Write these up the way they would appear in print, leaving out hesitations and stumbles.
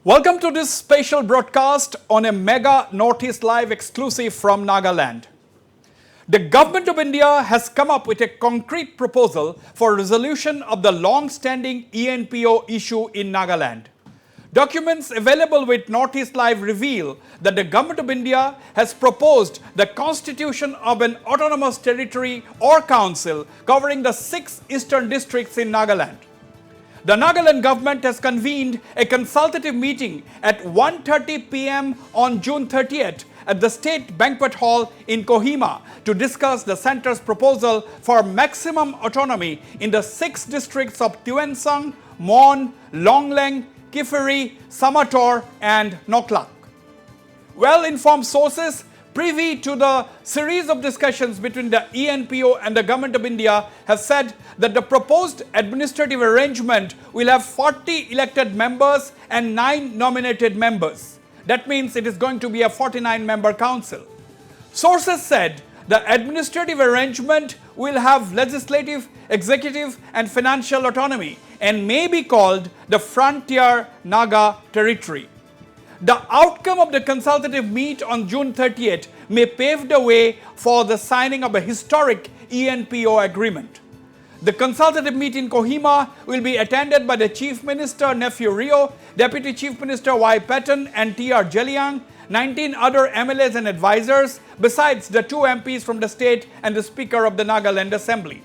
Welcome to this special broadcast on a mega Northeast Live exclusive from Nagaland. The Government of India has come up with a concrete proposal for resolution of the long-standing ENPO issue in Nagaland. Documents available with Northeast Live reveal that the Government of India has proposed the constitution of an autonomous territory or council covering the 6 eastern districts in Nagaland. The Nagaland government has convened a consultative meeting at 1:30 p.m. on June 30th at the State Banquet Hall in Kohima to discuss the centre's proposal for maximum autonomy in the 6 districts of 𝗡𝗡𝗥𝗧𝗛𝗡, Mon, Longleng, 𝗡𝗡𝗢𝗥𝗧𝗏 and 𝗡𝗡𝗥𝗧𝗏. Well-informed sources privy to the series of discussions between the ENPO and the Government of India have said that the proposed administrative arrangement will have 40 elected members and 9 nominated members. That means it is going to be a 49-member council. Sources said the administrative arrangement will have legislative, executive and financial autonomy and may be called the Frontier Naga Territory. The outcome of the consultative meet on June 30th may pave the way for the signing of a historic ENPO agreement. The consultative meet in Kohima will be attended by the Chief Minister Nephew Rio, Deputy Chief Minister Y. Patton and T.R. Jeliang, 19 other MLAs and advisors, besides the 2 MPs from the state and the Speaker of the Nagaland Assembly.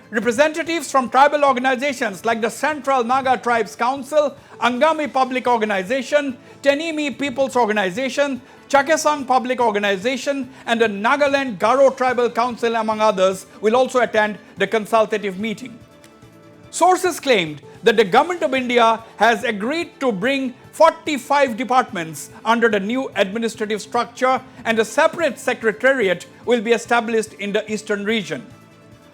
Representatives from tribal organizations like the Central Naga Tribes Council, Angami Public Organization, Tenimi People's Organization, Chakesang Public Organization and the Nagaland Garo Tribal Council among others will also attend the consultative meeting. Sources claimed that the Government of India has agreed to bring 45 departments under the new administrative structure and a separate secretariat will be established in the eastern region.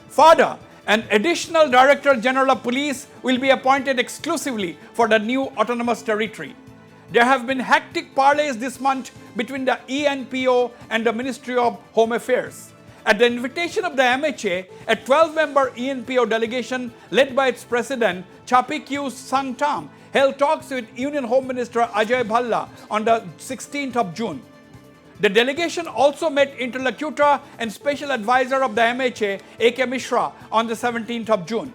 Further, an additional Director General of Police will be appointed exclusively for the new autonomous territory. There have been hectic parleys this month between the ENPO and the Ministry of Home Affairs. At the invitation of the MHA, a 12-member ENPO delegation led by its president 𝗡𝗢𝗥𝗧𝗛𝗡𝗔𝗦𝗧 held talks with Union Home Minister 𝗟𝗓𝗪𝗓 on the 16th of June. The delegation also met interlocutor and special advisor of the MHA, 𝗟𝗓𝗪𝗓, on the 17th of June.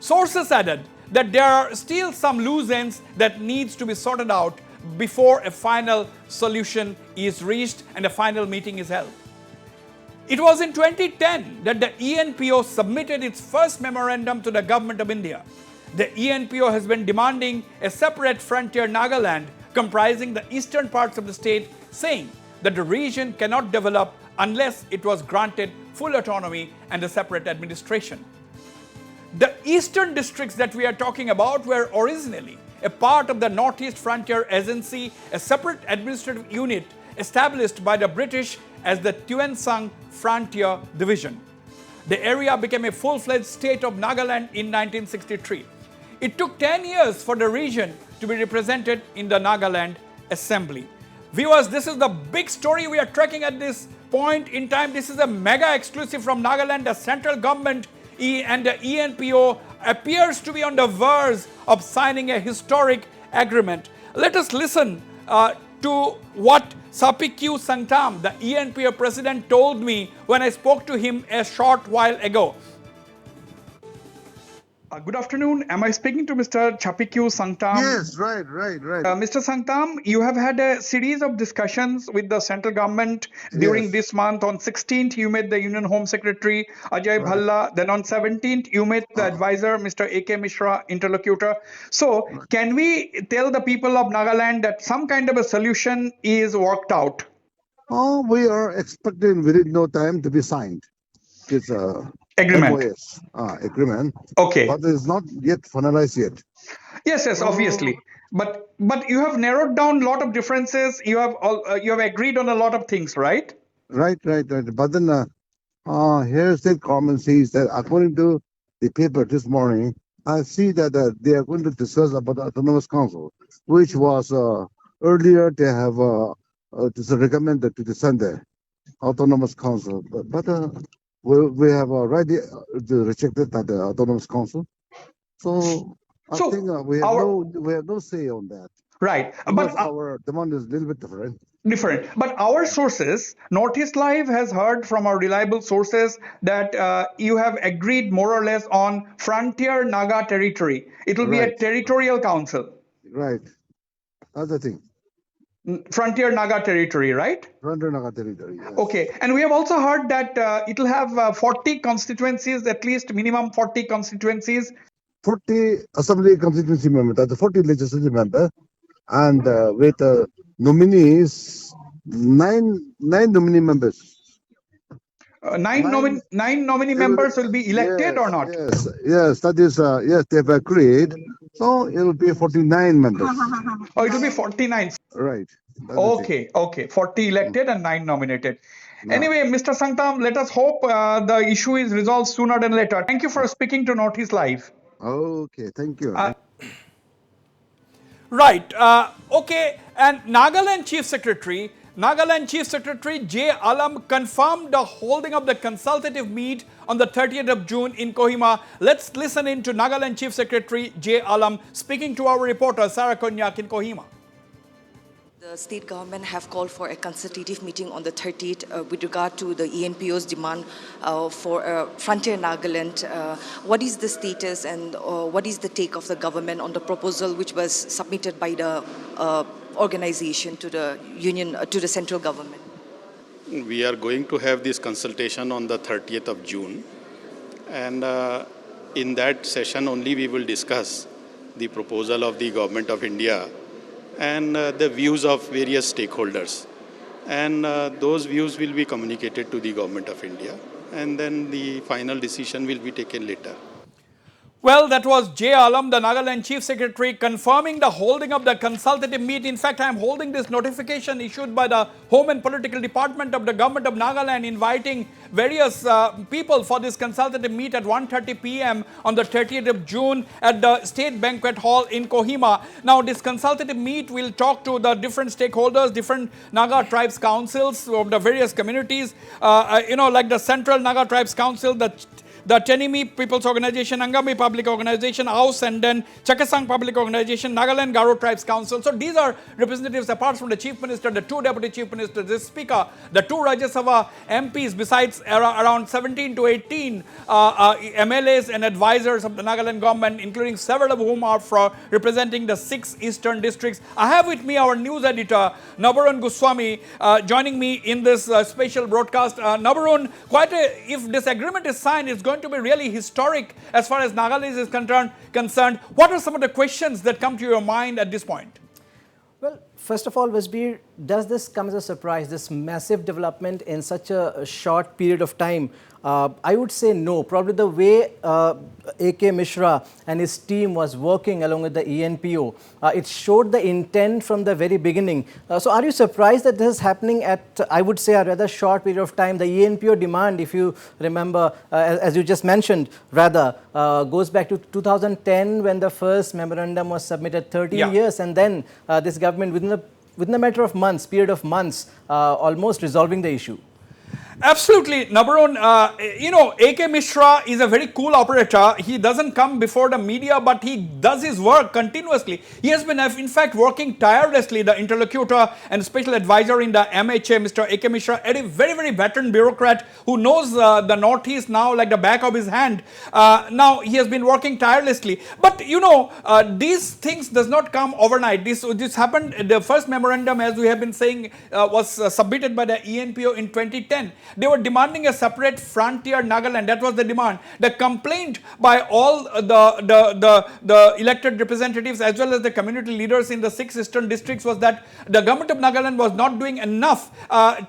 Sources added that there are still some loose ends that needs to be sorted out before a final solution is reached and a final meeting is held. It was in 2010 that the ENPO submitted its first memorandum to the Government of India. The ENPO has been demanding a separate frontier Nagaland comprising the eastern parts of the state, saying that the region cannot develop unless it was granted full autonomy and a separate administration. The eastern districts that we are talking about were originally a part of the Northeast Frontier Agency, a separate administrative unit established by the British as the 𝗡𝗡𝗥𝗧𝗏 Frontier Division. The area became a full-fledged state of Nagaland in 1963. It took 10 years for the region to be represented in the Nagaland Assembly. Viewers, this is the big story we are tracking at this point in time. This is a mega exclusive from Nagaland. The central government and the ENPO appears to be on the verge of signing a historic agreement. Let us listen to what 𝗡𝗢𝗥𝗧𝗛𝗡𝗔𝗦𝗧, the ENPO president, told me when I spoke to him a short while ago. Good afternoon. Am I speaking to Mr. 𝗡𝗢𝗥𝗧𝗛𝗡𝗢? Yes, right. Mr. Sangtam, you have had a series of discussions with the central government during this month. On 16th, you met the Union Home Secretary 𝗟𝗓𝗪𝗓. Then on 17th, you met the advisor, Mr. 𝗟𝗓𝗪𝗓, interlocutor. So, can we tell the people of Nagaland that some kind of a solution is worked out? We are expecting within no time to be signed. It's a Agreement. MOS agreement. Okay. But it's not yet finalized yet. Yes, obviously. But you have narrowed down a lot of differences. You have agreed on a lot of things, right? Right. But then here State Government says that according to the paper this morning, I see that they are going to discuss about the Autonomous Council, which was earlier they have recommended to the Sunday Autonomous Council. But we have already rejected the Autonomous Council. So I think we have no say on that. Right. Because our demand is a little bit different. Different. But our sources, Northeast Live has heard from our reliable sources that you have agreed more or less on Frontier Naga territory. It will be a Right. territorial council. Right. That's the thing. Frontier Naga territory, right? Frontier Naga territory. Yes. Okay. And we have also heard that it will have 40 constituencies, at least minimum 40 constituencies. 40 assembly constituency members, that's 40 legislative members, and with nominees, nine nominee members. Nine nominee members will be elected or not? Yes, that is, yes, they've agreed. So it will be 49 members. Oh, it will be 49. Right. Okay. 40 elected and 9 nominated. Anyway, Mr. Sangtam, let us hope the issue is resolved sooner than later. Thank you for speaking to Northeast Live. Okay, thank you. Right. Okay. And Nagaland Chief Secretary 𝗟𝗓𝗪𝗓 confirmed the holding of the consultative meet on the 30th of June in 𝗡𝗢𝗪. Let's listen in to Nagaland Chief Secretary 𝗟𝗓𝗪 speaking to our reporter 𝗟𝗓𝗪𝗧𝗛𝗪 in 𝗡𝗢𝗪. The state government have called for a consultative meeting on the 30th with regard to the ENPO's demand for Frontier Nagaland. What is the status and what is the take of the government on the proposal which was submitted by the organization to the union, to the central government? We are going to have this consultation on the 30th of June, and in that session only we will discuss the proposal of the Government of India and the views of various stakeholders, and those views will be communicated to the Government of India, and then the final decision will be taken later. Well, that was 𝗟𝗓𝗪𝗧, the Nagaland Chief Secretary, confirming the holding of the consultative meet. In fact, I am holding this notification issued by the Home and Political Department of the Government of Nagaland, inviting various people for this consultative meet at 1:30 p.m. on the 30th of June at the State Banquet Hall in 𝗡𝗢𝗪. Now, this consultative meet will talk to the different stakeholders, different Naga tribes councils of the various communities, like the Central Naga Tribes Council, the 𝗟𝗓𝗪𝗓 People's Organization, Angami Public Organization, House, and then 𝗟𝗓𝗪𝗓 Public Organization, Nagaland Garo Tribes Council. So these are representatives apart from the Chief Minister, the 2 Deputy Chief Ministers, the Speaker, the 2 Rajya Sabha MPs, besides around 17 to 18 MLAs and advisors of the Nagaland government, including several of whom are representing the 6 eastern districts. I have with me our news editor, Nabarun Goswami, joining me in this special broadcast. Nabarun, if this agreement is signed, it's going to be really historic as far as Nagaland is concerned. What are some of the questions that come to your mind at this point? Well, first of all, Wisbir, does this come as a surprise, this massive development in such a short period of time? I would say no. Probably the way 𝗟𝗓𝗪𝗧𝗏 and his team was working along with the ENPO, it showed the intent from the very beginning. So are you surprised that this is happening at, I would say, a rather short period of time? The ENPO demand, if you remember, as you just mentioned, goes back to 2010 when the first memorandum was submitted, 13 years, and then this government within a matter of months, almost resolving the issue. Absolutely, Nabarun. 𝗟𝗓𝗪𝗧𝗏 is a very cool operator. He doesn't come before the media, but he does his work continuously. He has been, in fact, working tirelessly, the interlocutor and special advisor in the MHA, Mr. 𝗟𝗓𝗪𝗧𝗏, a very, very veteran bureaucrat who knows the Northeast now like the back of his hand. Now, he has been working tirelessly. But, these things does not come overnight. This happened, the first memorandum, as we have been saying, was submitted by the ENPO in 2010. They were demanding a separate frontier Nagaland. That was the demand. The complaint by all the elected representatives as well as the community leaders in the 6 eastern districts was that the government of Nagaland was not doing enough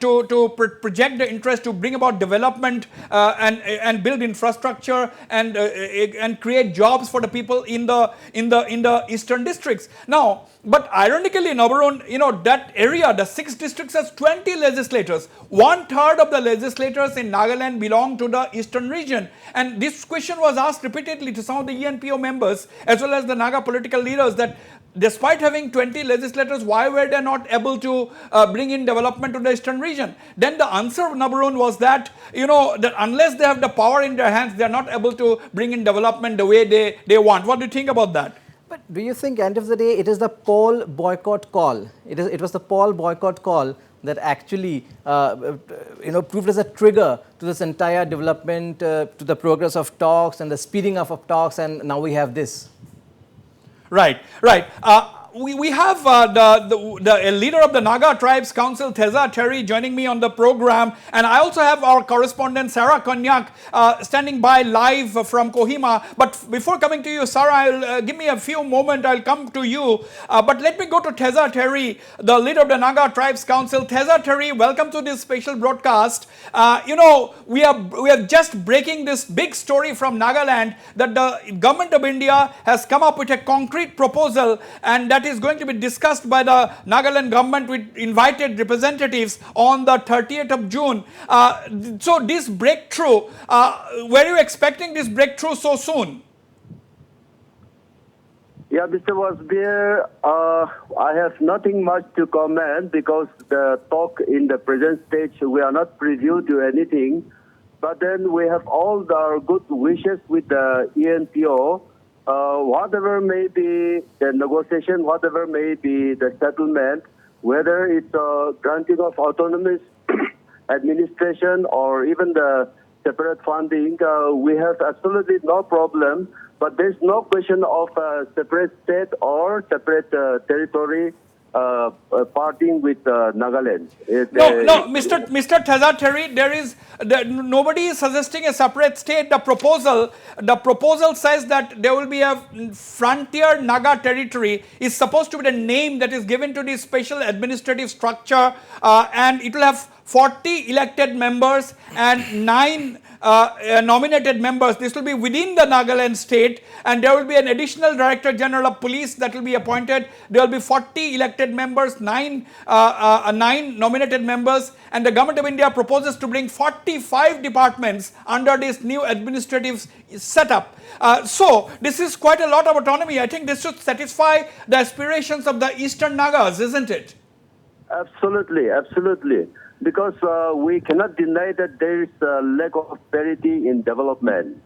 to project the interest to bring about development and build infrastructure and create jobs for the people in the eastern districts. Now, but ironically, Nabarun, that area, the 6 districts has 20 legislators. 1/3 of the legislators in Nagaland belong to the eastern region. And this question was asked repeatedly to some of the ENPO members as well as the Naga political leaders that despite having 20 legislators, why were they not able to bring in development to the eastern region? Then the answer of Nabarun was that, that unless they have the power in their hands, they are not able to bring in development the way they want. What do you think about that? But do you think, end of the day, it is the poll boycott call? It was the poll boycott call that actually, proved as a trigger to this entire development, to the progress of talks and the speeding up of talks, and now we have this. Right, right. We have the leader of the Naga Tribes Council, 𝗡𝗢𝗥𝗧𝗛𝗘 joining me on the program, and I also have our correspondent 𝗟𝗜𝗩𝗘𝗥𝗧𝗛𝗘 standing by live from Kohima. But before coming to you, Sarah, I'll give me a few moments. I'll come to you. But let me go to 𝗡𝗢𝗥𝗧𝗘𝗘, the leader of the Naga Tribes Council. 𝗡𝗢𝗥𝗧𝗘𝗘, welcome to this special broadcast. We are just breaking this big story from Nagaland that the government of India has come up with a concrete proposal, and that is going to be discussed by the Nagaland government with invited representatives on the 30th of June. So this breakthrough, were you expecting this breakthrough so soon? Yeah, Mr. Wasbir, I have nothing much to comment because the talk in the present stage, we are not privy to anything. But then we have all our good wishes with the ENPO. Whatever may be the negotiation, whatever may be the settlement, whether it's granting of autonomous administration or even the separate funding, we have absolutely no problem. But there's no question of a separate state or separate territory parting with Nagaland. No, Mr. 𝗡𝗢𝗥𝗧𝗘𝗘, nobody is suggesting a separate state. The proposal says that there will be a frontier Naga territory. Is supposed to be the name that is given to this special administrative structure, and it will have 40 elected members and 9 nominated members. This will be within the Nagaland state, and there will be an additional Director General of Police that will be appointed. There will be 40 elected members, 9 nominated members, and the Government of India proposes to bring 45 departments under this new administrative setup. So this is quite a lot of autonomy. I think this should satisfy the aspirations of the Eastern Nagas, isn't it? Absolutely, absolutely. Because we cannot deny that there is a lack of parity in development.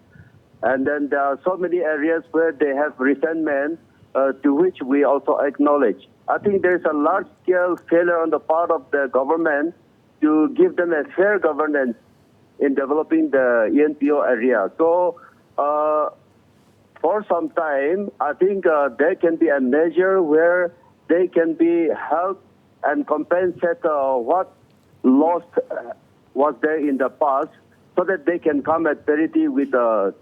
And then there are so many areas where they have resentment, to which we also acknowledge. I think there is a large-scale failure on the part of the government to give them a fair governance in developing the ENPO area. So for some time, I think there can be a measure where they can be helped and compensate what lost was there in the past, so that they can come at parity with the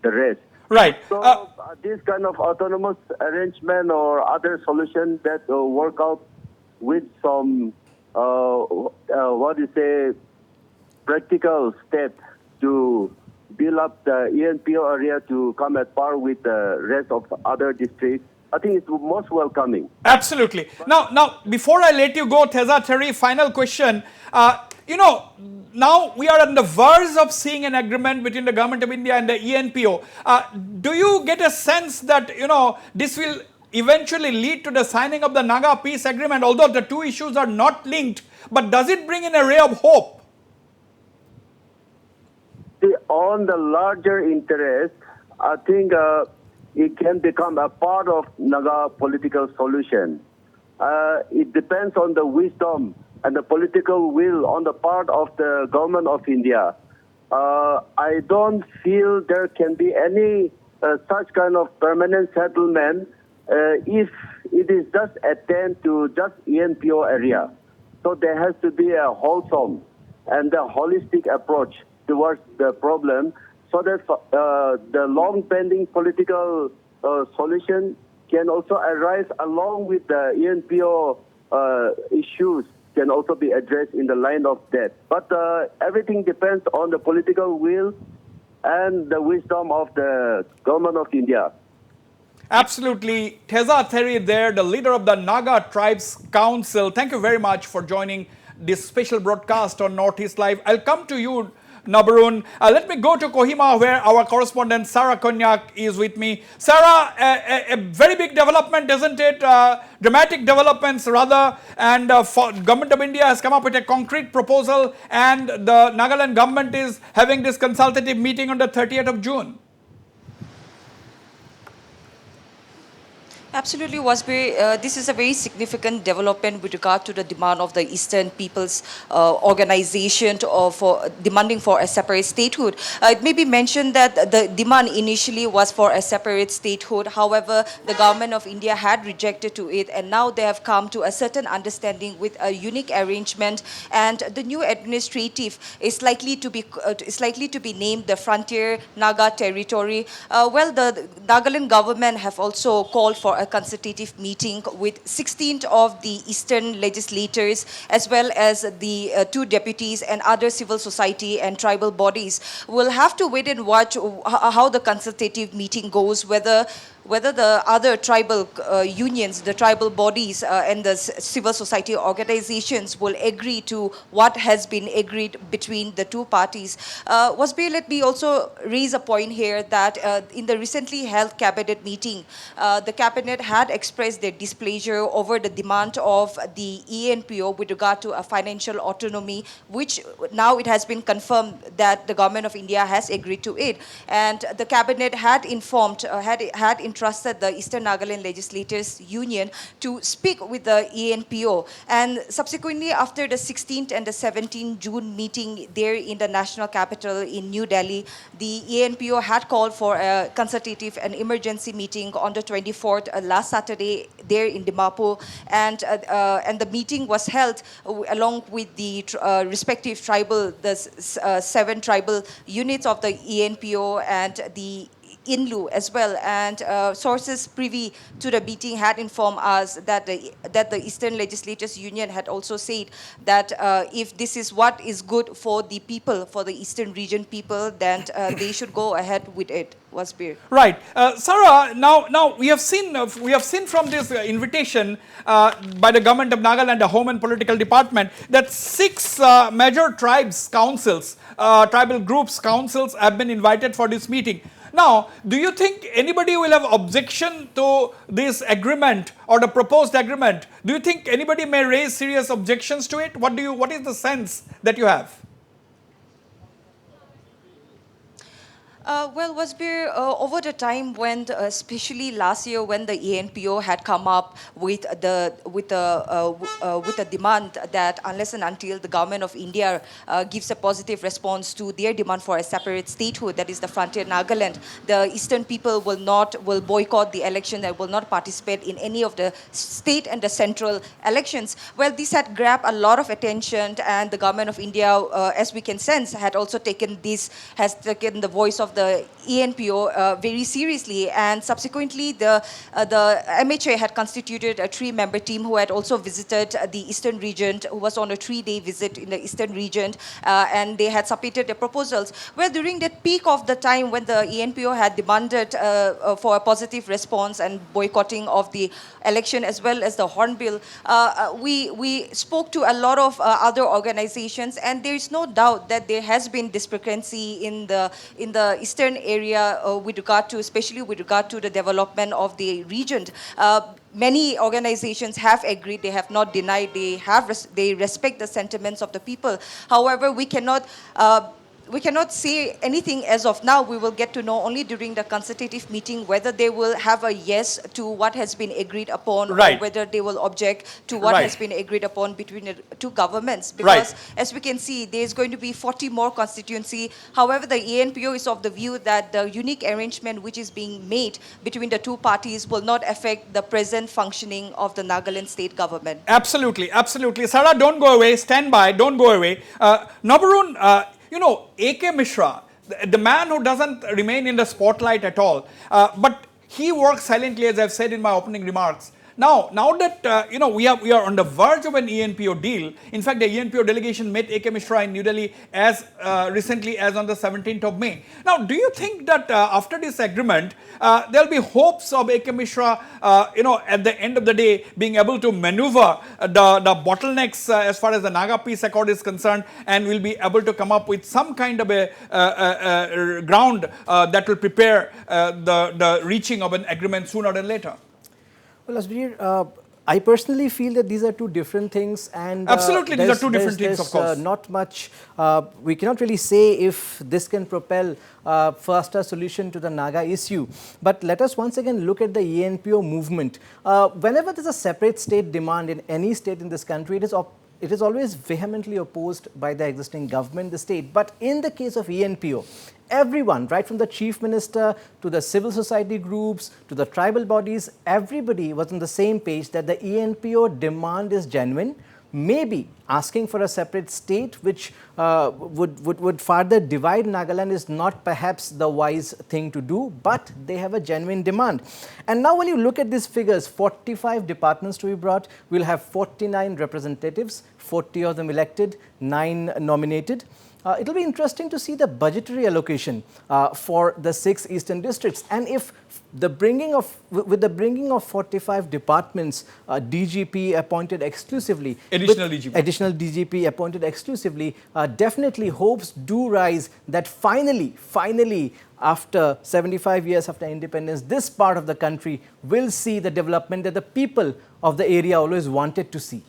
rest. Right. So this kind of autonomous arrangement or other solution that work out with some practical step to build up the ENPO area to come at par with the rest of other districts, I think it's most welcoming. Absolutely. Now, before I let you go, 𝗡𝗢𝗥𝗧𝗘𝗘, final question. Now we are on the verge of seeing an agreement between the Government of India and the ENPO. Do you get a sense that, this will eventually lead to the signing of the Naga peace agreement, although the two issues are not linked, but does it bring in a ray of hope? On the larger interest, I think it can become a part of Naga political solution. It depends on the wisdom and the political will on the part of the government of India. I don't feel there can be any such kind of permanent settlement if it is just attend to just ENPO area. So there has to be a wholesome and a holistic approach towards the problem, so that the long-pending political solution can also arise along with the ENPO issues can also be addressed in the line of that. But everything depends on the political will and the wisdom of the government of India. Absolutely. 𝗡𝗢𝗥𝗧𝗘𝗘 there, the leader of the Naga Tribes Council. Thank you very much for joining this special broadcast on Northeast Live. I'll come to you, Nabarun. Let me go to Kohima, where our correspondent 𝗟𝗓𝗏𝗏𝗏𝗏𝗏 is with me. Sarah, a very big development, isn't it? Dramatic developments rather, and Government of India has come up with a concrete proposal, and the Nagaland government is having this consultative meeting on the 30th of June. Absolutely, Wasbir. This is a very significant development with regard to the demand of the Eastern People's Organization for demanding for a separate statehood. It may be mentioned that the demand initially was for a separate statehood. However, the government of India had rejected to it, and now they have come to a certain understanding with a unique arrangement. And the new administrative is likely to be named the Frontier Naga Territory. The Nagaland government have also called for a consultative meeting with 16 of the Eastern legislators as well as the two deputies and other civil society and tribal bodies. We'll have to wait and watch how the consultative meeting goes, whether the other tribal unions, the tribal bodies and the civil society organizations will agree to what has been agreed between the two parties. Wasbir, let me also raise a point here that in the recently held cabinet meeting, the cabinet had expressed their displeasure over the demand of the ENPO with regard to a financial autonomy, which now it has been confirmed that the government of India has agreed to it. And the cabinet had informed, had entrusted the Eastern Nagaland Legislators Union to speak with the ENPO. And subsequently, after the 16th and the 17th June meeting there in the national capital in New Delhi, the ENPO had called for a consultative and emergency meeting on the 24th, last Saturday, there in Dimapur. And the meeting was held along with the respective tribal, the 7 tribal units of the ENPO and the INLU as well, and sources privy to the meeting had informed us that the Eastern Legislators Union had also said that if this is what is good for the people, for the Eastern region people, then they should go ahead with it. Wasbir. Right, Sarah. Now we have seen from this invitation by the government of Nagaland, the Home and Political Department, that 6 major tribes councils, tribal groups councils have been invited for this meeting. Now, do you think anybody will have objection to this agreement or the proposed agreement? Do you think anybody may raise serious objections to it? What is the sense that you have? Wasbir, over the time when, especially last year, when the ENPO had come up with the demand that unless and until the government of India gives a positive response to their demand for a separate statehood, that is the Frontier Nagaland, the Eastern people will boycott the election and will not participate in any of the state and the central elections. Well, this had grabbed a lot of attention, and the government of India, as we can sense, has taken the voice of the ENPO very seriously, and subsequently the MHA had constituted a 3-member team who had also visited the Eastern region, who was on a 3-day visit in the Eastern region, and they had submitted their proposals. Well, during that peak of the time when the ENPO had demanded for a positive response and boycotting of the election as well as the Hornbill, we spoke to a lot of other organizations, and there is no doubt that there has been discrepancy in the Eastern area especially with regard to the development of the region. Many organizations have agreed, they have not denied, they respect the sentiments of the people. However, we cannot say anything as of now. We will get to know only during the consultative meeting whether they will have a yes to what has been agreed upon, right, or whether they will object to what right has been agreed upon between the two governments. Because as we can see, there is going to be 40 more constituency. However, the ENPO is of the view that the unique arrangement which is being made between the two parties will not affect the present functioning of the Nagaland state government. Absolutely, absolutely. Sarah, don't go away. Stand by. Don't go away. Nabarun, you know, 𝗡𝗢𝗥𝗧𝗛𝗘, the man who doesn't remain in the spotlight at all, but he works silently, as I've said in my opening remarks. Now that we are on the verge of an ENPO deal. In fact, the ENPO delegation met 𝗡𝗢𝗥𝗧𝗛𝗘 in New Delhi as recently as on the 17th of May. Now, do you think that after this agreement, there will be hopes of 𝗡𝗢𝗥𝗧𝗏, at the end of the day, being able to maneuver the bottlenecks as far as the Naga Peace Accord is concerned, and will be able to come up with some kind of a ground that will prepare the reaching of an agreement sooner than later? Well, Asbir, I personally feel that these are two different things, and Absolutely, these are two different things, of course. Not much. We cannot really say if this can propel faster solution to the Naga issue. But let us once again look at the ENPO movement. Whenever there's a separate state demand in any state in this country, it is always vehemently opposed by the existing government, the state. But in the case of ENPO, everyone, right from the chief minister to the civil society groups to the tribal bodies, everybody was on the same page that the ENPO demand is genuine. Maybe asking for a separate state which would further divide Nagaland is not perhaps the wise thing to do, but they have a genuine demand. And now when you look at these figures, 45 departments to be brought, we'll have 49 representatives, 40 of them elected, 9 nominated. It will be interesting to see the budgetary allocation for the 6 eastern districts, and if with the bringing of 45 departments, DGP appointed exclusively, additional DGP appointed exclusively, definitely hopes do rise that finally, after 75 years after independence, this part of the country will see the development that the people of the area always wanted to see.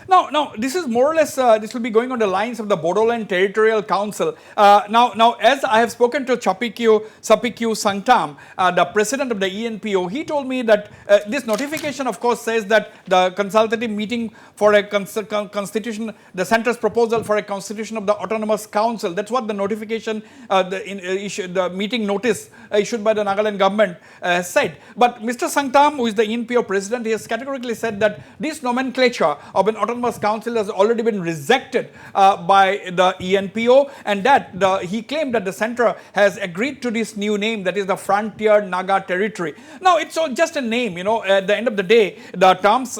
Now, this is more or less, this will be going on the lines of the Bodoland Territorial Council. Now, as I have spoken to 𝗡𝗢𝗥𝗧𝗛𝗘𝗦𝗧, the president of the ENPO, he told me that this notification, of course, says that the consultative meeting for a constitution, the centre's proposal for a constitution of the Autonomous Council, that's what the notification, the meeting notice issued by the Nagaland government said. But Mr. Sangtam, who is the ENPO president, he has categorically said that this nomenclature of an Autonomous Council has already been rejected by the ENPO, and that he claimed that the centre has agreed to this new name, that is the Frontier Naga Territory. Now, it's all just a name, you know. At the end of the day, the terms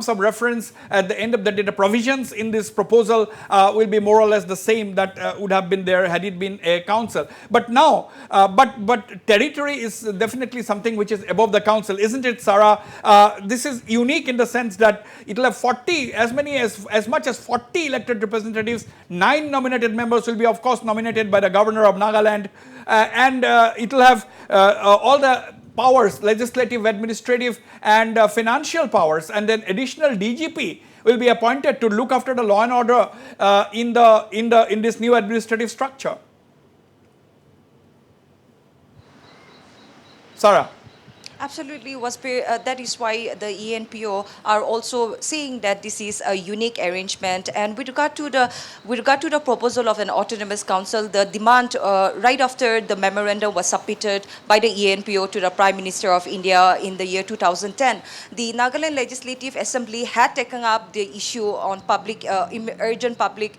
of reference, at the end of the day, the provisions in this proposal will be more or less the same that would have been there had it been a council. But now, but territory is definitely something which is above the council, isn't it, Sarah? This is unique in the sense that it will have 40, as much as 40 elected representatives. 9 nominated members will be, of course, nominated by the governor of Nagaland, and it will have all the powers, legislative, administrative, and financial powers, and then additional DGP will be appointed to look after the law and order in this new administrative structure. Sarah. Absolutely, 𝗡𝗢𝗥𝗧𝗛𝗘, that is why the ENPO are also saying that this is a unique arrangement. And with regard to the proposal of an autonomous council, the demand right after the memorandum was submitted by the ENPO to the Prime Minister of India in the year 2010, the Nagaland Legislative Assembly had taken up the issue on urgent public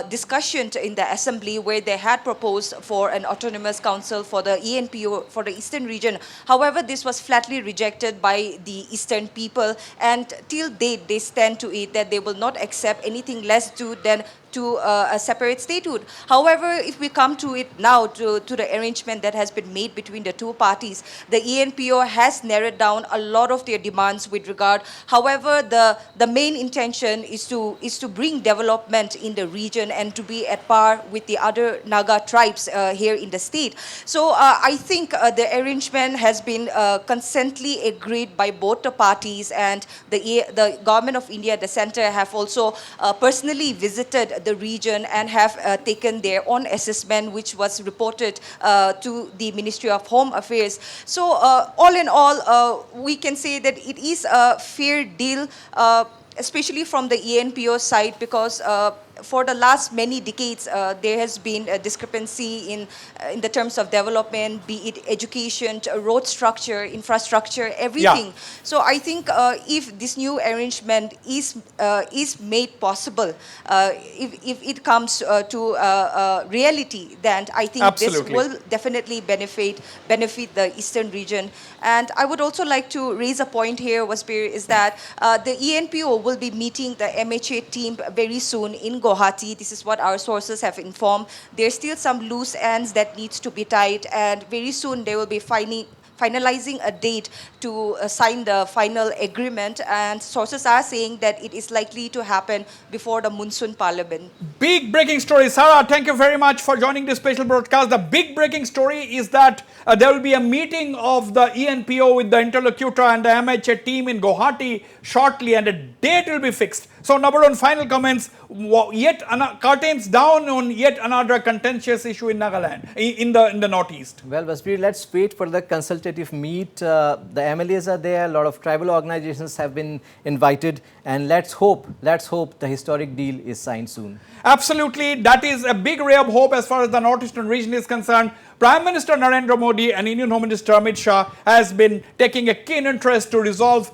discussion in the Assembly, where they had proposed for an autonomous council for the ENPO for the Eastern region. However, this was flatly rejected by the Eastern people, and till date they stand to it that they will not accept anything less than a separate statehood. However, if we come to it now, to the arrangement that has been made between the two parties, the ENPO has narrowed down a lot of their demands with regard. However, the main intention is to bring development in the region and to be at par with the other Naga tribes here in the state. So I think the arrangement has been consently agreed by both the parties, and the government of India, the centre, have also personally visited the region and have taken their own assessment, which was reported to the Ministry of Home Affairs. So all in all, we can say that it is a fair deal, especially from the ENPO side, because for the last many decades, there has been a discrepancy in the terms of development, be it education, road structure, infrastructure, everything. Yeah. So I think if this new arrangement is made possible, if it comes to reality, then I think Absolutely. this will definitely benefit the Eastern region. And I would also like to raise a point here, 𝗡𝗢𝗥𝗧𝗛𝗘𝗦𝗧, is that the ENPO will be meeting the MHA team very soon in Guwahati. This is what our sources have informed. There's still some loose ends that needs to be tied, and very soon they will be finding finalizing a date to sign the final agreement, and sources are saying that it is likely to happen before the monsoon parliament. Big breaking story. Sarah, thank you very much for joining this special broadcast. The big breaking story is that there will be a meeting of the ENPO with the interlocutor and the MHA team in Guwahati shortly, and a date will be fixed. So, number one, final comments, curtains down on yet another contentious issue in Nagaland, in the northeast. Well, Vasbir, let's wait for the consultative meet. The MLAs are there, a lot of tribal organizations have been invited, and let's hope the historic deal is signed soon. Absolutely, that is a big ray of hope as far as the northeastern region is concerned. Prime Minister Narendra Modi and Indian Home Minister Amit Shah has been taking a keen interest to resolve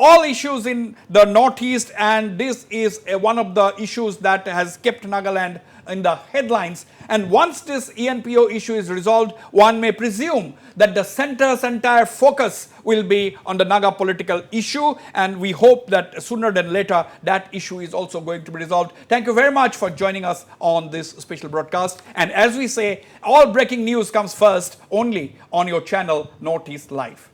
all issues in the northeast, and this is one of the issues that has kept Nagaland in the headlines. And once this ENPO issue is resolved, one may presume that the centre's entire focus will be on the Naga political issue, and we hope that sooner than later that issue is also going to be resolved. Thank you very much for joining us on this special broadcast, and as we say, all breaking news comes first only on your channel Northeast Live.